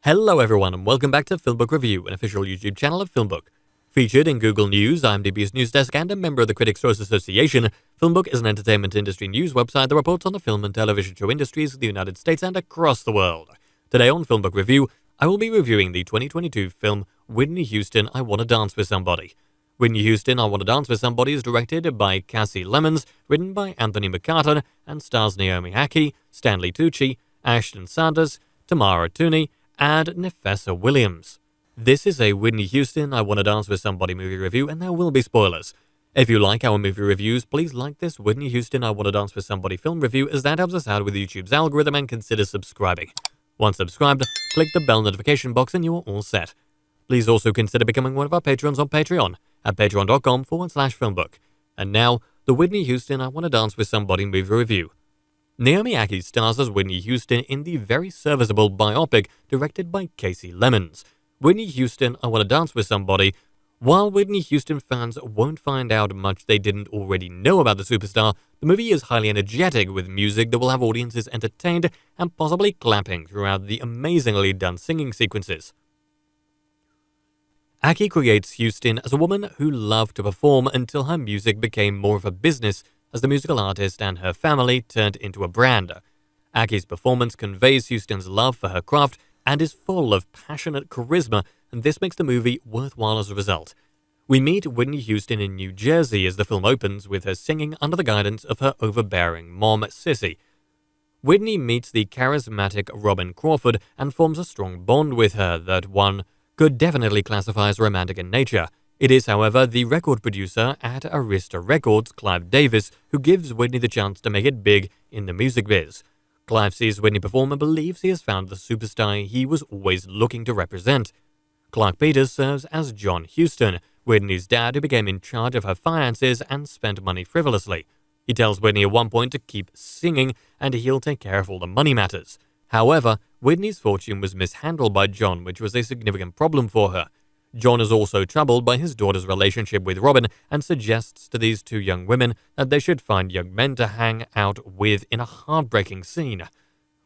Hello everyone and welcome back to FilmBook Review, an official YouTube channel of FilmBook. Featured in Google News, IMDb's news desk, and a member of the Critics' Choice Association, FilmBook is an entertainment industry news website that reports on the film and television show industries of the United States and across the world. Today on FilmBook Review, I will be reviewing the 2022 film Whitney Houston, I Wanna Dance With Somebody. Whitney Houston, I Wanna Dance With Somebody is directed by Cassie Lemons, written by Anthony McCartan, and stars Naomi Ackie, Stanley Tucci, Ashton Sanders, Tamara Tooney, and Nefessa Williams. This is a Whitney Houston, I Wanna Dance With Somebody movie review, and there will be spoilers. If you like our movie reviews, please like this Whitney Houston, I Wanna Dance With Somebody film review, as that helps us out with YouTube's algorithm, and consider subscribing. Once subscribed, click the bell notification box and you are all set. Please also consider becoming one of our patrons on Patreon at patreon.com/filmbook. And now, the Whitney Houston, I Wanna Dance With Somebody movie review. Naomi Ackie stars as Whitney Houston in the very serviceable biopic directed by Cassie Lemons. Whitney Houston, I Wanna Dance With Somebody. While Whitney Houston fans won't find out much they didn't already know about the superstar, the movie is highly energetic with music that will have audiences entertained and possibly clapping throughout the amazingly done singing sequences. Ackie creates Houston as a woman who loved to perform until her music became more of a business as the musical artist and her family turned into a brand. Akkie's performance conveys Houston's love for her craft and is full of passionate charisma, and this makes the movie worthwhile as a result. We meet Whitney Houston in New Jersey as the film opens with her singing under the guidance of her overbearing mom, Sissy. Whitney meets the charismatic Robin Crawford and forms a strong bond with her that one could definitely classify as romantic in nature. It is, however, the record producer at Arista Records, Clive Davis, who gives Whitney the chance to make it big in the music biz. Clive sees Whitney perform and believes he has found the superstar he was always looking to represent. Clark Peters serves as John Houston, Whitney's dad, who became in charge of her finances and spent money frivolously. He tells Whitney at one point to keep singing and he'll take care of all the money matters. However, Whitney's fortune was mishandled by John, which was a significant problem for her. John is also troubled by his daughter's relationship with Robin and suggests to these two young women that they should find young men to hang out with in a heartbreaking scene.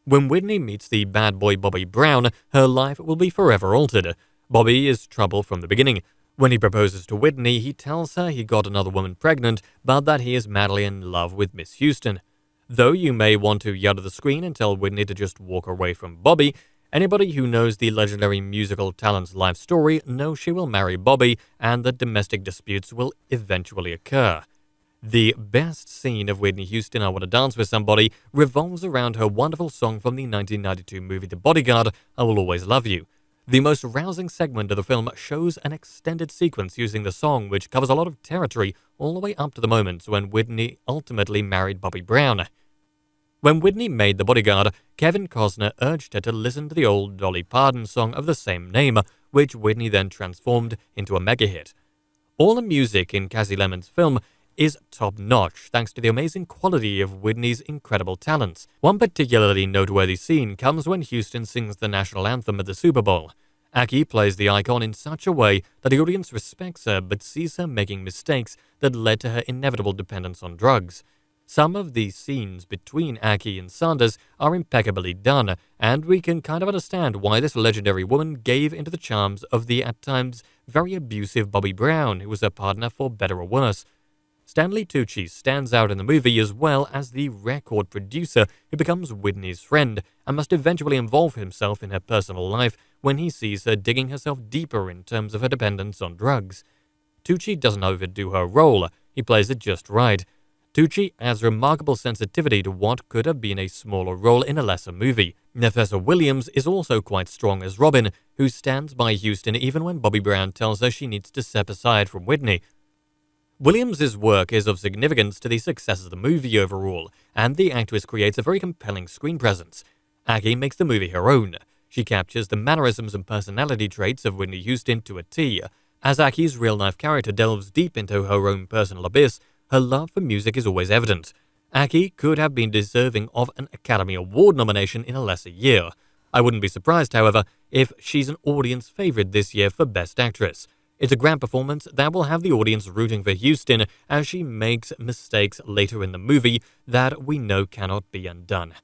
When Whitney meets the bad boy Bobby Brown, her life will be forever altered. Bobby is trouble from the beginning. When he proposes to Whitney, he tells her he got another woman pregnant, but that he is madly in love with Miss Houston. Though you may want to yell at the screen and tell Whitney to just walk away from Bobby, anybody who knows the legendary musical talent's life story knows she will marry Bobby and that domestic disputes will eventually occur. The best scene of Whitney Houston, I Wanna Dance With Somebody, revolves around her wonderful song from the 1992 movie The Bodyguard, I Will Always Love You. The most rousing segment of the film shows an extended sequence using the song, which covers a lot of territory all the way up to the moment when Whitney ultimately married Bobby Brown. When Whitney made The Bodyguard, Kevin Costner urged her to listen to the old Dolly Parton song of the same name, which Whitney then transformed into a mega hit. All the music in Cassie Lemons' film is top-notch thanks to the amazing quality of Whitney's incredible talents. One particularly noteworthy scene comes when Houston sings the national anthem at the Super Bowl. Ackie plays the icon in such a way that the audience respects her but sees her making mistakes that led to her inevitable dependence on drugs. Some of these scenes between Ackie and Sanders are impeccably done, and we can kind of understand why this legendary woman gave into the charms of the, at times, very abusive Bobby Brown, who was her partner for better or worse. Stanley Tucci stands out in the movie as well as the record producer who becomes Whitney's friend and must eventually involve himself in her personal life when he sees her digging herself deeper in terms of her dependence on drugs. Tucci doesn't overdo her role, he plays it just right. Tucci has remarkable sensitivity to what could have been a smaller role in a lesser movie. Nefessa Williams is also quite strong as Robin, who stands by Houston even when Bobby Brown tells her she needs to step aside from Whitney. Williams' work is of significance to the success of the movie overall, and the actress creates a very compelling screen presence. Ackie makes the movie her own. She captures the mannerisms and personality traits of Whitney Houston to a T. As Akkie's real-life character delves deep into her own personal abyss, her love for music is always evident. Ackie could have been deserving of an Academy Award nomination in a lesser year. I wouldn't be surprised, however, if she's an audience favorite this year for Best Actress. It's a grand performance that will have the audience rooting for Houston as she makes mistakes later in the movie that we know cannot be undone.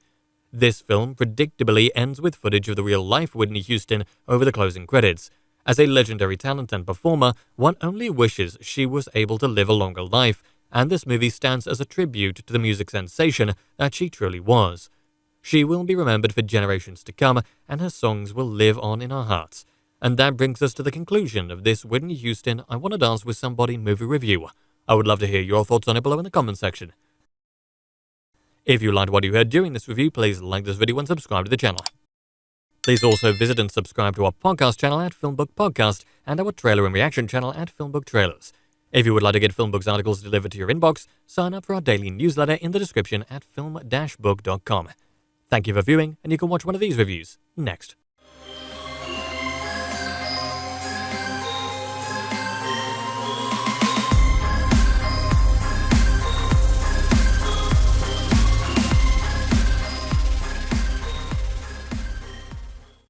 This film predictably ends with footage of the real-life Whitney Houston over the closing credits. As a legendary talent and performer, one only wishes she was able to live a longer life, and this movie stands as a tribute to the music sensation that she truly was. She will be remembered for generations to come, and her songs will live on in our hearts. And that brings us to the conclusion of this Whitney Houston I Wanna Dance With Somebody movie review. I would love to hear your thoughts on it below in the comment section. If you liked what you heard during this review, please like this video and subscribe to the channel. Please also visit and subscribe to our podcast channel at FilmBook Podcast and our trailer and reaction channel at FilmBook Trailers. If you would like to get FilmBook's articles delivered to your inbox, sign up for our daily newsletter in the description at film-book.com. Thank you for viewing, and you can watch one of these reviews next.